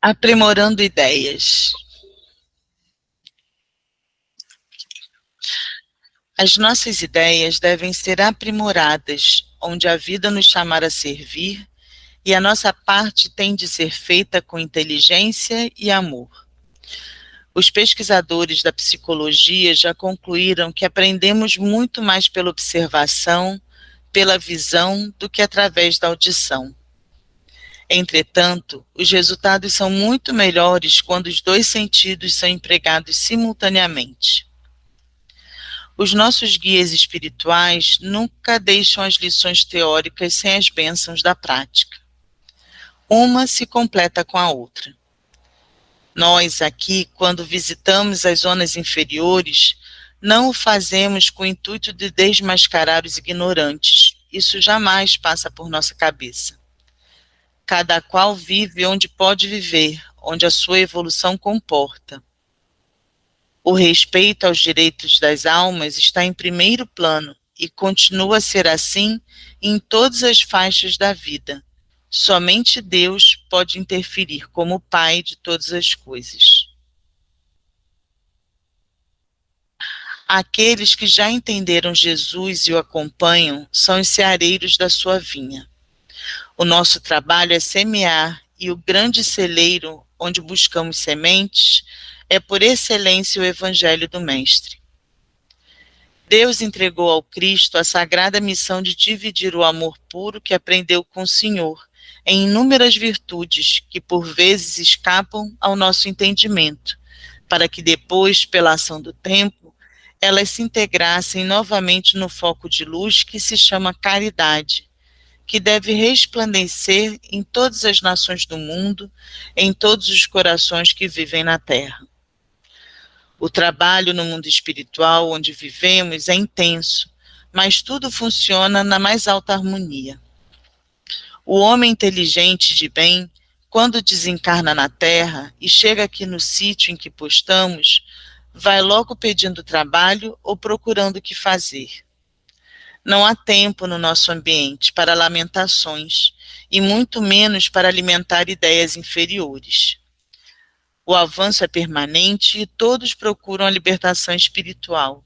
Aprimorando ideias. As nossas ideias devem ser aprimoradas, onde a vida nos chamar a servir, e a nossa parte tem de ser feita com inteligência e amor. Os pesquisadores da psicologia já concluíram que aprendemos muito mais pela observação, pela visão, do que através da audição. Entretanto, os resultados são muito melhores quando os dois sentidos são empregados simultaneamente. Os nossos guias espirituais nunca deixam as lições teóricas sem as bênçãos da prática. Uma se completa com a outra. Nós aqui, quando visitamos as zonas inferiores, não o fazemos com o intuito de desmascarar os ignorantes. Isso jamais passa por nossa cabeça. Cada qual vive onde pode viver, onde a sua evolução comporta. O respeito aos direitos das almas está em primeiro plano e continua a ser assim em todas as faixas da vida. Somente Deus pode interferir como Pai de todas as coisas. Aqueles que já entenderam Jesus e o acompanham são os ceareiros da sua vinha. O nosso trabalho é semear, e o grande celeiro onde buscamos sementes é por excelência o Evangelho do Mestre. Deus entregou ao Cristo a sagrada missão de dividir o amor puro que aprendeu com o Senhor em inúmeras virtudes que por vezes escapam ao nosso entendimento, para que depois, pela ação do tempo, elas se integrassem novamente no foco de luz que se chama caridade, que deve resplandecer em todas as nações do mundo, em todos os corações que vivem na Terra. O trabalho no mundo espiritual onde vivemos é intenso, mas tudo funciona na mais alta harmonia. O homem inteligente de bem, quando desencarna na Terra e chega aqui no sítio em que postamos, vai logo pedindo trabalho ou procurando o que fazer. Não há tempo no nosso ambiente para lamentações, e muito menos para alimentar ideias inferiores. O avanço é permanente e todos procuram a libertação espiritual.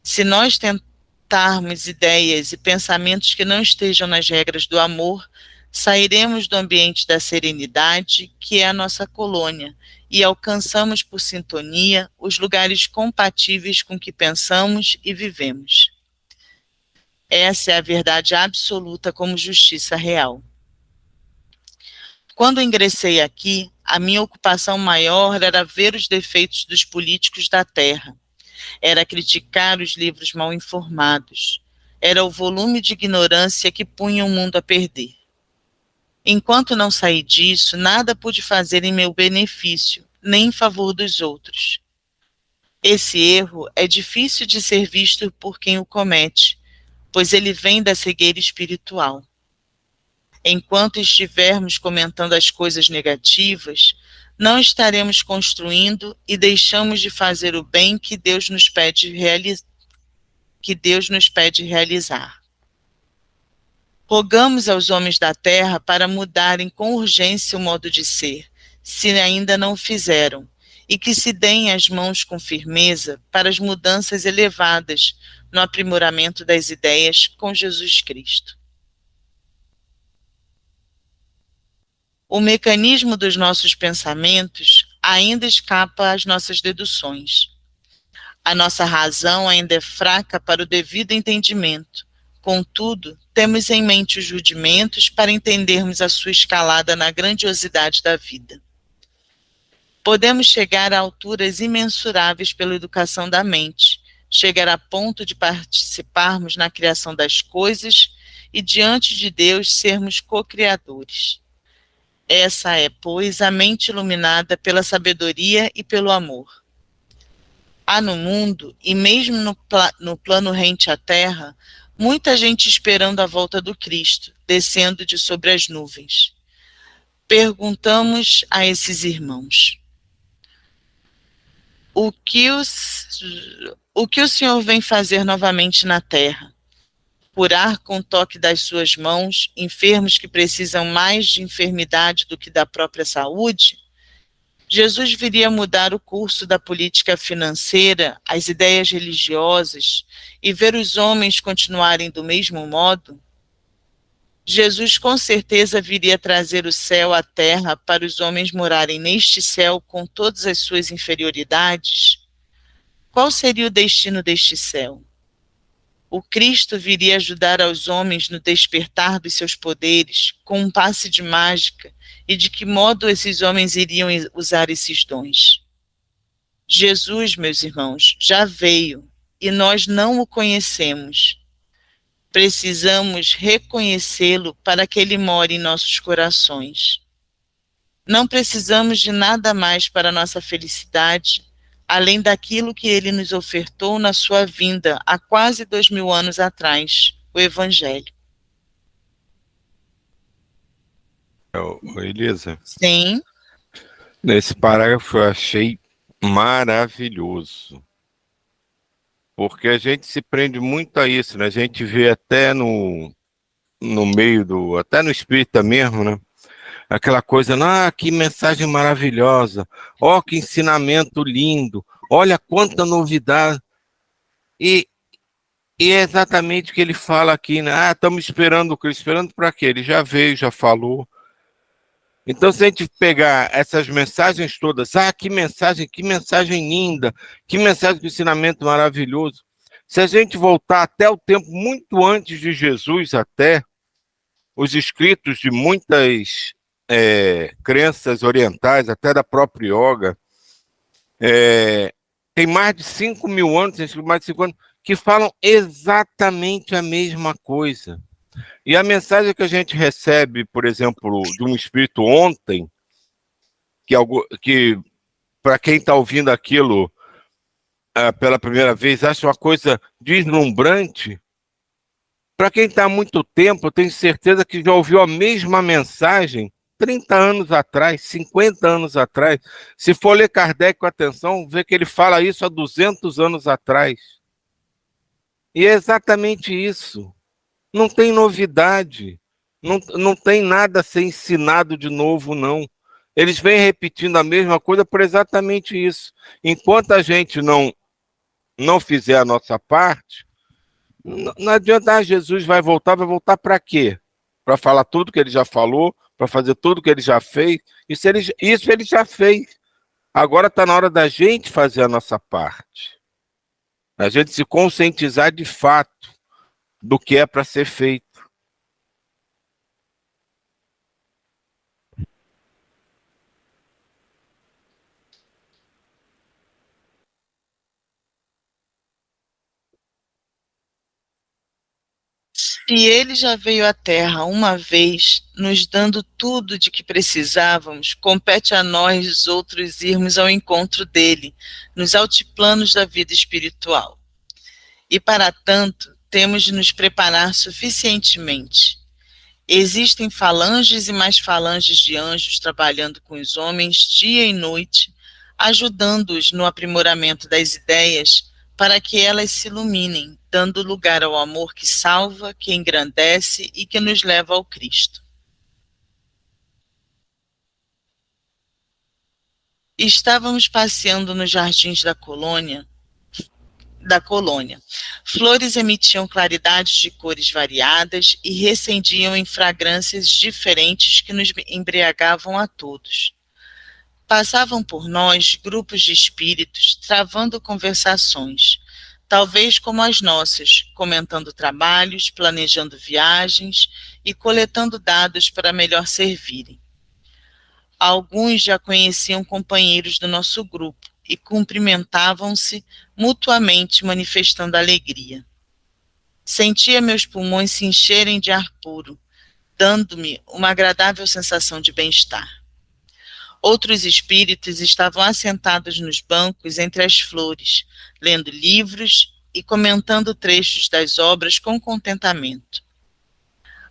Se nós tentarmos ideias e pensamentos que não estejam nas regras do amor, sairemos do ambiente da serenidade, que é a nossa colônia, e alcançamos por sintonia os lugares compatíveis com que pensamos e vivemos. Essa é a verdade absoluta como justiça real. Quando ingressei aqui, a minha ocupação maior era ver os defeitos dos políticos da terra. Era criticar os livros mal informados. Era o volume de ignorância que punha o mundo a perder. Enquanto não saí disso, nada pude fazer em meu benefício, nem em favor dos outros. Esse erro é difícil de ser visto por quem o comete, pois ele vem da cegueira espiritual. Enquanto estivermos comentando as coisas negativas, não estaremos construindo e deixamos de fazer o bem que Deus nos pede realizar. Rogamos aos homens da terra para mudarem com urgência o modo de ser, se ainda não o fizeram, e que se deem as mãos com firmeza para as mudanças elevadas no aprimoramento das ideias com Jesus Cristo. O mecanismo dos nossos pensamentos ainda escapa às nossas deduções. A nossa razão ainda é fraca para o devido entendimento. Contudo, temos em mente os rudimentos para entendermos a sua escalada na grandiosidade da vida. Podemos chegar a alturas imensuráveis pela educação da mente, chegar a ponto de participarmos na criação das coisas e, diante de Deus, sermos co-criadores. Essa é, pois, a mente iluminada pela sabedoria e pelo amor. Há no mundo, e mesmo no plano rente à terra, muita gente esperando a volta do Cristo, descendo de sobre as nuvens. Perguntamos a esses irmãos: o que o Senhor vem fazer novamente na terra? curar com o toque das suas mãos enfermos que precisam mais de enfermidade do que da própria saúde? Jesus viria mudar o curso da política financeira, as ideias religiosas e ver os homens continuarem do mesmo modo? Jesus com certeza viria trazer o céu à terra para os homens morarem neste céu com todas as suas inferioridades? Qual seria o destino deste céu? O Cristo viria ajudar aos homens no despertar dos seus poderes, com um passe de mágica, e de que modo esses homens iriam usar esses dons? Jesus, meus irmãos, já veio, e nós não o conhecemos. Precisamos reconhecê-lo para que ele more em nossos corações. Não precisamos de nada mais para nossa felicidade, além daquilo que ele nos ofertou na sua vinda há quase 2000 anos atrás, o Evangelho. Elisa, Sim. Nesse parágrafo eu achei maravilhoso, porque a gente se prende muito a isso, né? A gente vê até no meio até no espírita mesmo, né? Aquela coisa, que mensagem maravilhosa, que ensinamento lindo, olha quanta novidade. E é exatamente o que ele fala aqui, né? Estamos esperando o Cristo. Esperando para quê? Ele já veio, já falou. Então, se a gente pegar essas mensagens todas, que mensagem linda, que mensagem de ensinamento maravilhoso. Se a gente voltar até o tempo muito antes de Jesus, até os escritos de muitas crenças orientais, até da própria yoga, tem mais de 5.000 anos, mais de 5 anos, que falam exatamente a mesma coisa. E a mensagem que a gente recebe, por exemplo, de um espírito ontem, que para quem está ouvindo aquilo pela primeira vez, acha uma coisa deslumbrante, para quem está há muito tempo, eu tenho certeza que já ouviu a mesma mensagem 30 anos atrás, 50 anos atrás. Se for ler Kardec com atenção, vê que ele fala isso há 200 anos atrás. E é exatamente isso. Não tem novidade. Não tem nada a ser ensinado de novo, não. Eles vêm repetindo a mesma coisa por exatamente isso. Enquanto a gente não fizer a nossa parte, não adianta, Jesus vai voltar para quê? Para falar tudo que ele já falou, para fazer tudo que ele já fez. Isso ele já fez. Agora está na hora da gente fazer a nossa parte. A gente se conscientizar de fato do que é para ser feito. Se ele já veio à Terra uma vez, nos dando tudo de que precisávamos, compete a nós outros irmos ao encontro dele, nos altiplanos da vida espiritual. E para tanto, temos de nos preparar suficientemente. Existem falanges e mais falanges de anjos trabalhando com os homens dia e noite, ajudando-os no aprimoramento das ideias, para que elas se iluminem, dando lugar ao amor que salva, que engrandece e que nos leva ao Cristo. Estávamos passeando nos jardins da colônia. Flores emitiam claridades de cores variadas e recendiam em fragrâncias diferentes que nos embriagavam a todos. Passavam por nós grupos de espíritos travando conversações, talvez como as nossas, comentando trabalhos, planejando viagens e coletando dados para melhor servirem. Alguns já conheciam companheiros do nosso grupo e cumprimentavam-se mutuamente, manifestando alegria. Sentia meus pulmões se encherem de ar puro, dando-me uma agradável sensação de bem-estar. Outros espíritos estavam assentados nos bancos entre as flores, lendo livros e comentando trechos das obras com contentamento.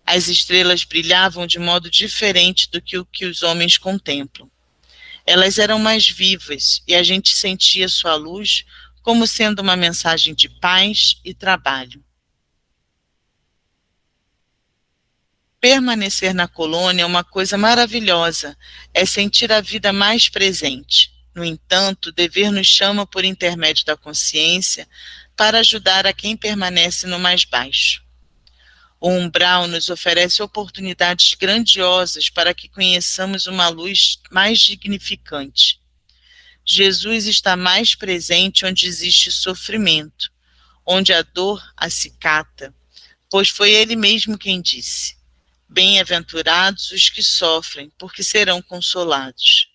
As estrelas brilhavam de modo diferente do que o que os homens contemplam. Elas eram mais vivas e a gente sentia sua luz como sendo uma mensagem de paz e trabalho. Permanecer na colônia é uma coisa maravilhosa, é sentir a vida mais presente. No entanto, o dever nos chama por intermédio da consciência para ajudar a quem permanece no mais baixo. O umbral nos oferece oportunidades grandiosas para que conheçamos uma luz mais dignificante. Jesus está mais presente onde existe sofrimento, onde a dor acicata, pois foi ele mesmo quem disse: bem-aventurados os que sofrem, porque serão consolados.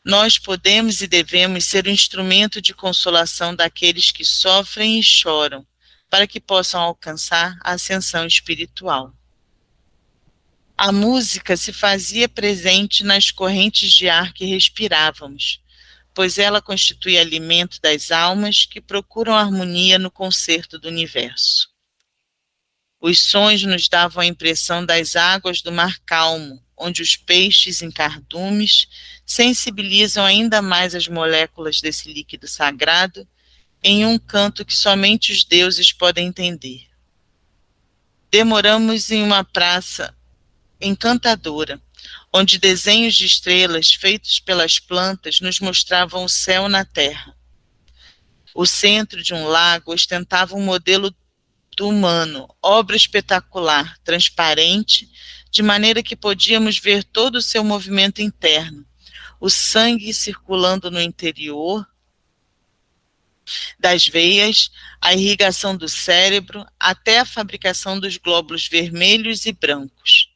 Nós podemos e devemos ser um instrumento de consolação daqueles que sofrem e choram, para que possam alcançar a ascensão espiritual. A música se fazia presente nas correntes de ar que respirávamos, pois ela constitui alimento das almas que procuram harmonia no concerto do universo. Os sons nos davam a impressão das águas do mar calmo, onde os peixes em cardumes sensibilizam ainda mais as moléculas desse líquido sagrado em um canto que somente os deuses podem entender. Demoramos em uma praça encantadora, onde desenhos de estrelas feitos pelas plantas nos mostravam o céu na terra. O centro de um lago ostentava um modelo do humano, obra espetacular, transparente, de maneira que podíamos ver todo o seu movimento interno, o sangue circulando no interior das veias, a irrigação do cérebro, até a fabricação dos glóbulos vermelhos e brancos.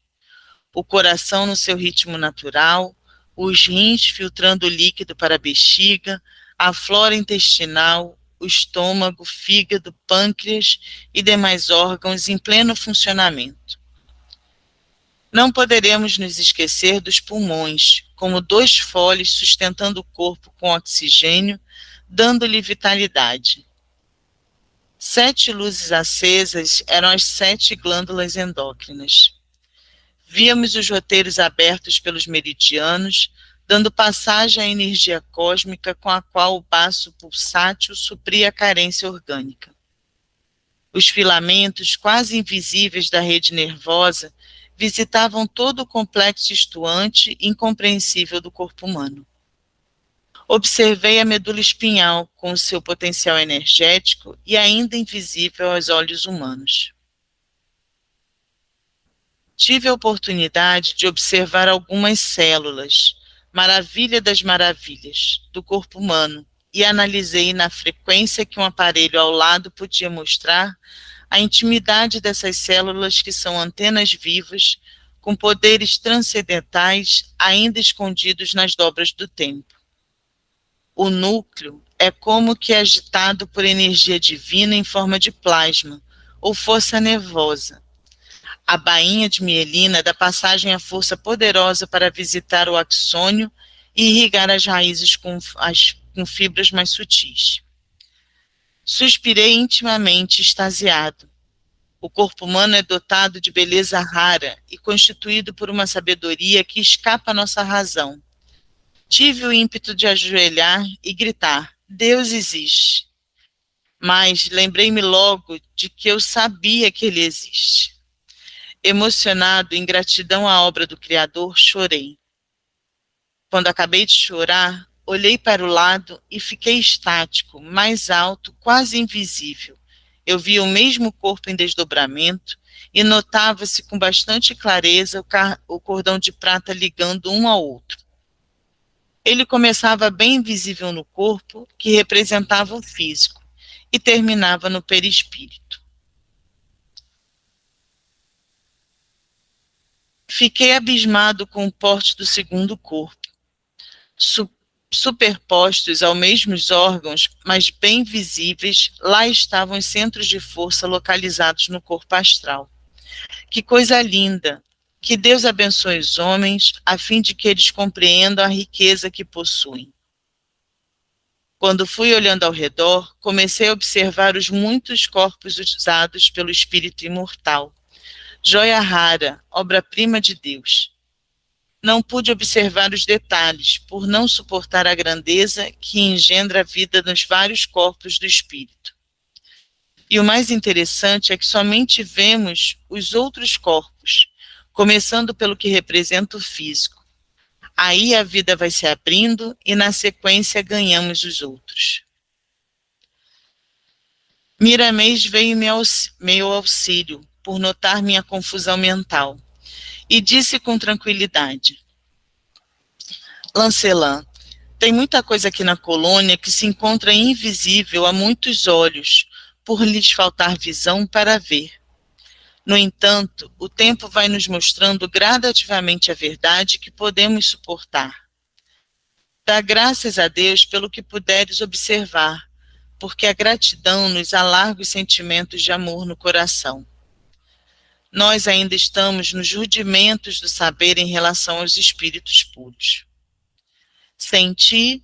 O coração no seu ritmo natural, os rins filtrando líquido para a bexiga, a flora intestinal, o estômago, fígado, pâncreas e demais órgãos em pleno funcionamento. Não poderemos nos esquecer dos pulmões, como dois foles sustentando o corpo com oxigênio, dando-lhe vitalidade. 7 luzes acesas eram as 7 glândulas endócrinas. Víamos os roteiros abertos pelos meridianos, dando passagem à energia cósmica com a qual o baço pulsátil supria a carência orgânica. Os filamentos quase invisíveis da rede nervosa visitavam todo o complexo estuante incompreensível do corpo humano. Observei a medula espinhal com o seu potencial energético e ainda invisível aos olhos humanos. Tive a oportunidade de observar algumas células, maravilha das maravilhas, do corpo humano, e analisei na frequência que um aparelho ao lado podia mostrar a intimidade dessas células que são antenas vivas, com poderes transcendentais ainda escondidos nas dobras do tempo. O núcleo é como que agitado por energia divina em forma de plasma, ou força nervosa. A bainha de mielina dá passagem à força poderosa para visitar o axônio e irrigar as raízes com fibras mais sutis. Suspirei intimamente, extasiado. O corpo humano é dotado de beleza rara e constituído por uma sabedoria que escapa à nossa razão. Tive o ímpeto de ajoelhar e gritar: Deus existe. Mas lembrei-me logo de que eu sabia que ele existe. Emocionado, em gratidão à obra do Criador, chorei. Quando acabei de chorar, olhei para o lado e fiquei estático, mais alto, quase invisível. Eu via o mesmo corpo em desdobramento e notava-se com bastante clareza o cordão de prata ligando um ao outro. Ele começava bem invisível no corpo, que representava o físico, e terminava no perispírito. Fiquei abismado com o porte do segundo corpo. Superpostos aos mesmos órgãos, mas bem visíveis, lá estavam os centros de força localizados no corpo astral. Que coisa linda! Que Deus abençoe os homens, a fim de que eles compreendam a riqueza que possuem. Quando fui olhando ao redor, comecei a observar os muitos corpos usados pelo Espírito imortal. Joia rara, obra-prima de Deus. Não pude observar os detalhes, por não suportar a grandeza que engendra a vida nos vários corpos do Espírito. E o mais interessante é que somente vemos os outros corpos, começando pelo que representa o físico. Aí a vida vai se abrindo e, na sequência, ganhamos os outros. Miramês veio meu auxílio, por notar minha confusão mental, e disse com tranquilidade: Lancelã, tem muita coisa aqui na colônia que se encontra invisível a muitos olhos, por lhes faltar visão para ver. No entanto, o tempo vai nos mostrando gradativamente a verdade que podemos suportar. Dá graças a Deus pelo que puderes observar, porque a gratidão nos alarga os sentimentos de amor no coração. Nós ainda estamos nos rudimentos do saber em relação aos espíritos puros. Senti,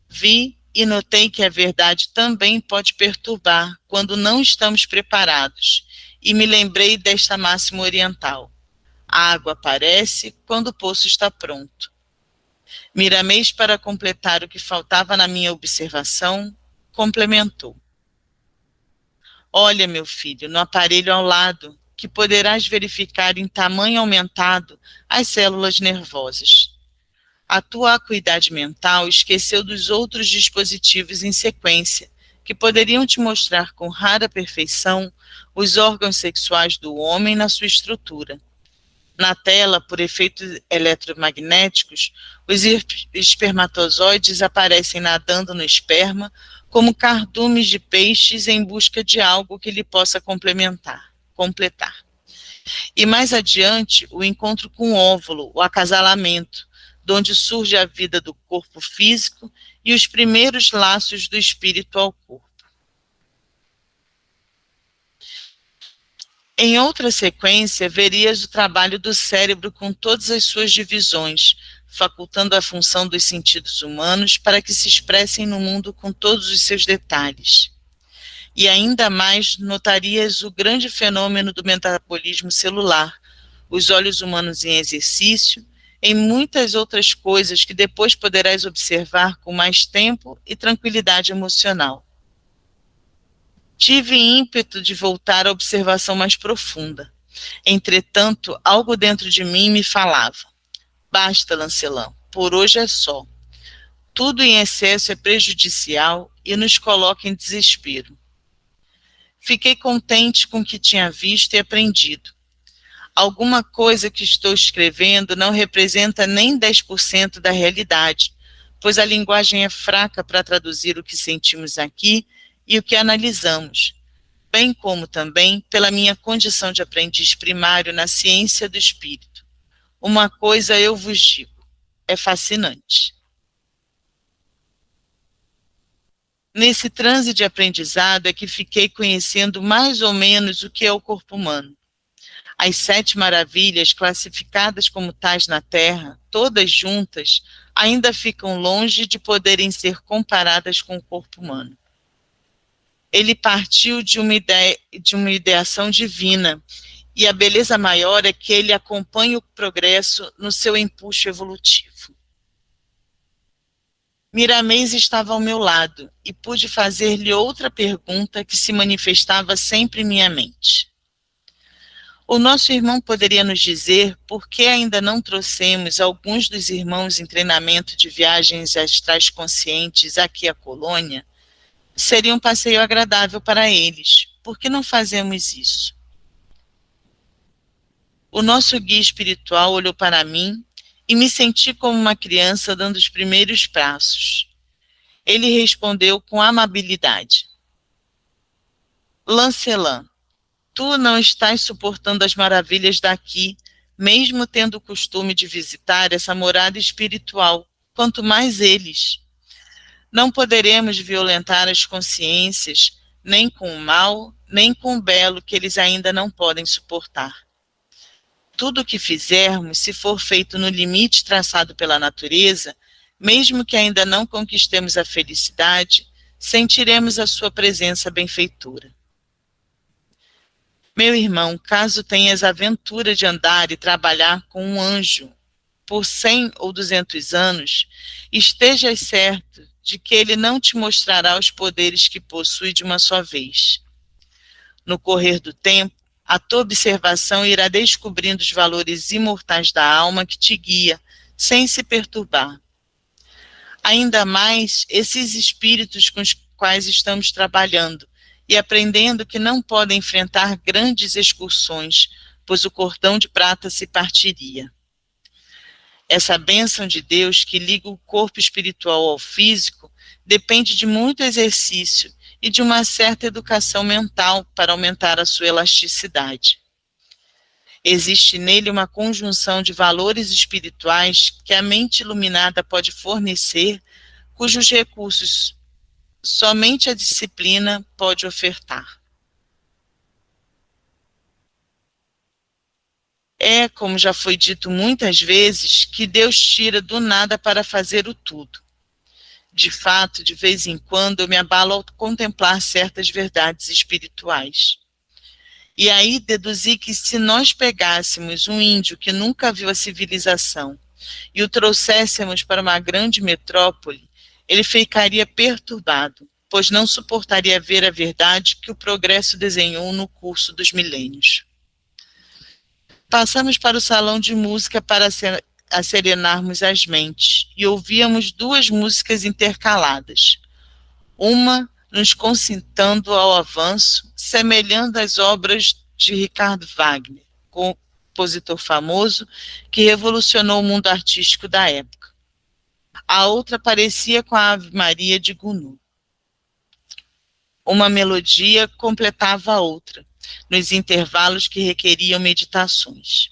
vi e notei que a verdade também pode perturbar quando não estamos preparados, e me lembrei desta máxima oriental: a água aparece quando o poço está pronto. Miramês, para completar o que faltava na minha observação, complementou: olha, meu filho, no aparelho ao lado, que poderás verificar em tamanho aumentado as células nervosas. A tua acuidade mental esqueceu dos outros dispositivos em sequência, que poderiam te mostrar com rara perfeição os órgãos sexuais do homem na sua estrutura. Na tela, por efeitos eletromagnéticos, os espermatozoides aparecem nadando no esperma como cardumes de peixes em busca de algo que lhe possa completar. E mais adiante, o encontro com o óvulo, o acasalamento, de onde surge a vida do corpo físico e os primeiros laços do espírito ao corpo. Em outra sequência, verias o trabalho do cérebro com todas as suas divisões, facultando a função dos sentidos humanos para que se expressem no mundo com todos os seus detalhes. E ainda mais notarias o grande fenômeno do metabolismo celular, os olhos humanos em exercício, em muitas outras coisas que depois poderás observar com mais tempo e tranquilidade emocional. Tive ímpeto de voltar à observação mais profunda. Entretanto, algo dentro de mim me falava: basta, Lancelã, por hoje é só. Tudo em excesso é prejudicial e nos coloca em desespero. Fiquei contente com o que tinha visto e aprendido. Alguma coisa que estou escrevendo não representa nem 10% da realidade, pois a linguagem é fraca para traduzir o que sentimos aqui e o que analisamos, bem como também pela minha condição de aprendiz primário na ciência do espírito. Uma coisa eu vos digo, é fascinante. Nesse transe de aprendizado é que fiquei conhecendo mais ou menos o que é o corpo humano. As 7 maravilhas, classificadas como tais na Terra, todas juntas, ainda ficam longe de poderem ser comparadas com o corpo humano. Ele partiu de uma ideação divina, e a beleza maior é que ele acompanha o progresso no seu empuxo evolutivo. Miramês estava ao meu lado, e pude fazer-lhe outra pergunta que se manifestava sempre em minha mente. O nosso irmão poderia nos dizer por que ainda não trouxemos alguns dos irmãos em treinamento de viagens astrais conscientes aqui à colônia? Seria um passeio agradável para eles. Por que não fazemos isso? O nosso guia espiritual olhou para mim e me senti como uma criança dando os primeiros passos. Ele respondeu com amabilidade: Lancelã, tu não estás suportando as maravilhas daqui, mesmo tendo o costume de visitar essa morada espiritual, quanto mais eles. Não poderemos violentar as consciências, nem com o mal, nem com o belo que eles ainda não podem suportar. Tudo o que fizermos, se for feito no limite traçado pela natureza, mesmo que ainda não conquistemos a felicidade, sentiremos a sua presença benfeitora. Meu irmão, caso tenhas a aventura de andar e trabalhar com um anjo por 100 ou 200 anos, estejas certo de que ele não te mostrará os poderes que possui de uma só vez. No correr do tempo, a tua observação irá descobrindo os valores imortais da alma que te guia, sem se perturbar. Ainda mais esses espíritos com os quais estamos trabalhando e aprendendo que não podem enfrentar grandes excursões, pois o cordão de prata se partiria. Essa bênção de Deus que liga o corpo espiritual ao físico depende de muito exercício e de uma certa educação mental para aumentar a sua elasticidade. Existe nele uma conjunção de valores espirituais que a mente iluminada pode fornecer, cujos recursos somente a disciplina pode ofertar. É, como já foi dito muitas vezes, que Deus tira do nada para fazer o tudo. De fato, de vez em quando eu me abalo ao contemplar certas verdades espirituais. E aí deduzi que se nós pegássemos um índio que nunca viu a civilização e o trouxéssemos para uma grande metrópole, ele ficaria perturbado, pois não suportaria ver a verdade que o progresso desenhou no curso dos milênios. Passamos para o salão de música para serenarmos as mentes e ouvíamos duas músicas intercaladas. Uma nos concitando ao avanço, semelhando às obras de Richard Wagner, compositor famoso que revolucionou o mundo artístico da época. A outra parecia com a Ave Maria de Gounod. Uma melodia completava a outra, nos intervalos que requeriam meditações.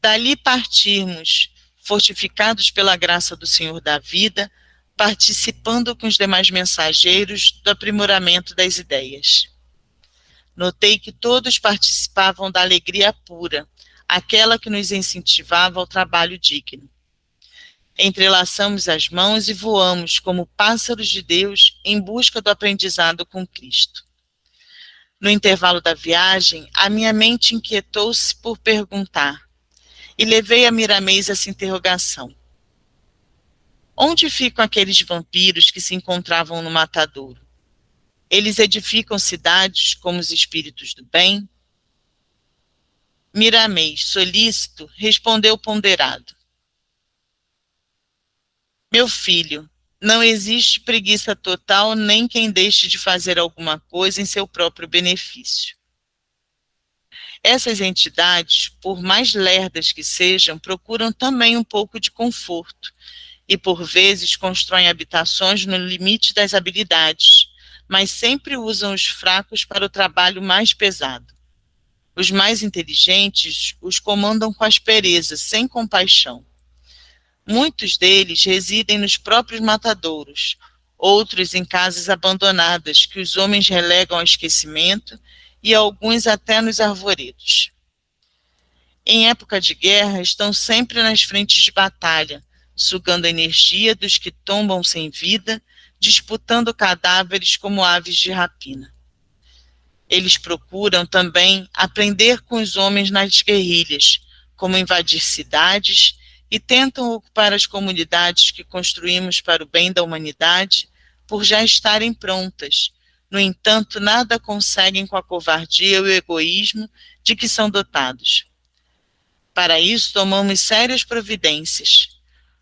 Dali partirmos, fortificados pela graça do Senhor da vida, participando com os demais mensageiros do aprimoramento das ideias. Notei que todos participavam da alegria pura, aquela que nos incentivava ao trabalho digno. Entrelaçamos as mãos e voamos como pássaros de Deus em busca do aprendizado com Cristo. No intervalo da viagem, a minha mente inquietou-se por perguntar, e levei a Miramês essa interrogação. Onde ficam aqueles vampiros que se encontravam no matadouro? Eles edificam cidades como os espíritos do bem? Miramês, solícito, respondeu ponderado. Meu filho, não existe preguiça total nem quem deixe de fazer alguma coisa em seu próprio benefício. Essas entidades, por mais lerdas que sejam, procuram também um pouco de conforto e, por vezes, constroem habitações no limite das habilidades, mas sempre usam os fracos para o trabalho mais pesado. Os mais inteligentes os comandam com aspereza, sem compaixão. Muitos deles residem nos próprios matadouros, outros em casas abandonadas que os homens relegam ao esquecimento e alguns até nos arvoredos. Em época de guerra, estão sempre nas frentes de batalha, sugando a energia dos que tombam sem vida, disputando cadáveres como aves de rapina. Eles procuram também aprender com os homens nas guerrilhas, como invadir cidades, e tentam ocupar as comunidades que construímos para o bem da humanidade, por já estarem prontas. No entanto, nada conseguem com a covardia e o egoísmo de que são dotados. Para isso, tomamos sérias providências.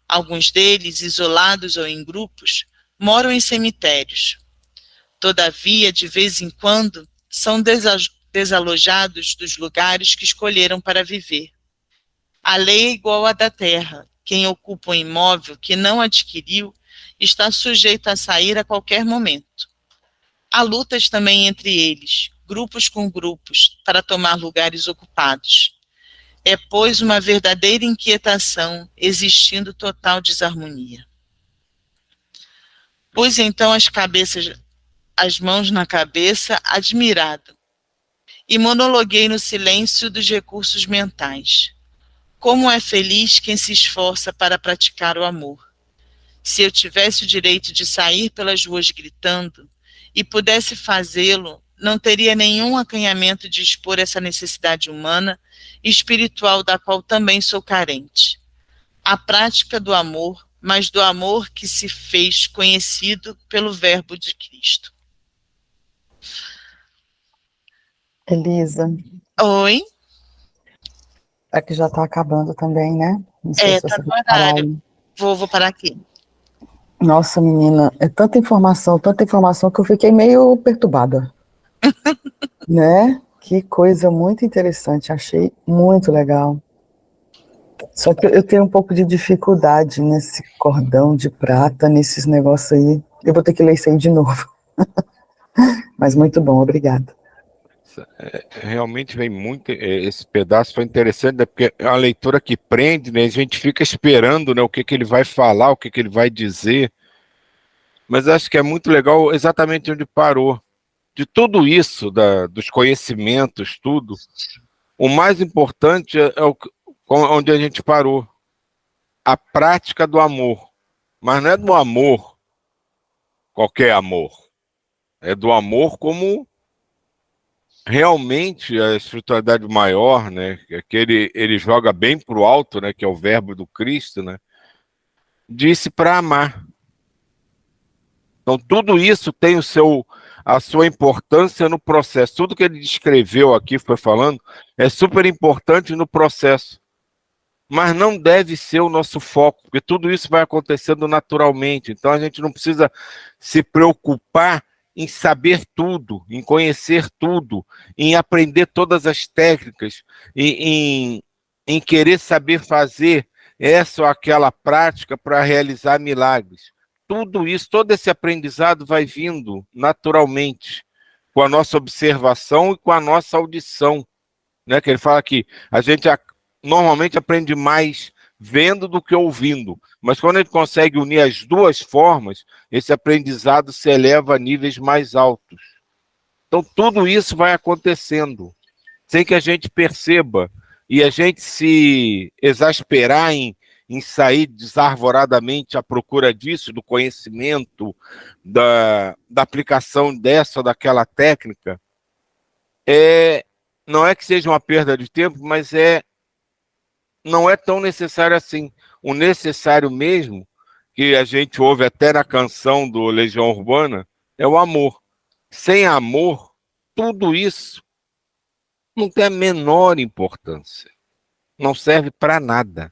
Alguns deles, isolados ou em grupos, moram em cemitérios. Todavia, de vez em quando, são desalojados dos lugares que escolheram para viver. A lei é igual à da terra. Quem ocupa um imóvel que não adquiriu está sujeito a sair a qualquer momento. Há lutas também entre eles, grupos com grupos, para tomar lugares ocupados. É, pois, uma verdadeira inquietação, existindo total desarmonia. Pus então as mãos na cabeça, admirado, e monologuei no silêncio dos recursos mentais. Como é feliz quem se esforça para praticar o amor. Se eu tivesse o direito de sair pelas ruas gritando e pudesse fazê-lo, não teria nenhum acanhamento de expor essa necessidade humana e espiritual da qual também sou carente. A prática do amor, mas do amor que se fez conhecido pelo Verbo de Cristo. Elisa, Oi? aqui já está acabando também, né? Não sei se Tá você no vai parar horário. aí. Vou parar aqui. Nossa, menina, é tanta informação que eu fiquei meio perturbada, né? Que coisa muito interessante, achei muito legal. Só que eu tenho um pouco de dificuldade nesse cordão de prata, nesses negócios aí. Eu vou ter que ler isso aí de novo. Mas muito bom, obrigada. Realmente vem muito, esse pedaço foi interessante, né, porque é uma leitura que prende, né, a gente fica esperando, né, o que ele vai falar, o que ele vai dizer, mas acho que é muito legal exatamente onde parou. De tudo isso, dos conhecimentos, tudo, o mais importante onde a gente parou, a prática do amor, mas não é do amor, qualquer amor, é do amor como realmente a espiritualidade maior, né, que ele joga bem para o alto, né, que é o verbo do Cristo, né, disse para amar. Então tudo isso tem a sua importância no processo. Tudo que ele descreveu aqui, foi falando, é super importante no processo. Mas não deve ser o nosso foco, porque tudo isso vai acontecendo naturalmente. Então a gente não precisa se preocupar em saber tudo, em conhecer tudo, em aprender todas as técnicas, em querer saber fazer essa ou aquela prática para realizar milagres. Tudo isso, todo esse aprendizado vai vindo naturalmente, com a nossa observação e com a nossa audição, né? Que ele fala que a gente normalmente aprende mais vendo do que ouvindo, mas quando a gente consegue unir as duas formas, esse aprendizado se eleva a níveis mais altos. Então tudo isso vai acontecendo, sem que a gente perceba, e a gente se exasperar em sair desarvoradamente à procura disso, do conhecimento, da aplicação dessa ou daquela técnica, não é que seja uma perda de tempo, mas não é tão necessário assim. O necessário mesmo, que a gente ouve até na canção do Legião Urbana, é o amor. Sem amor, tudo isso não tem a menor importância. Não serve para nada.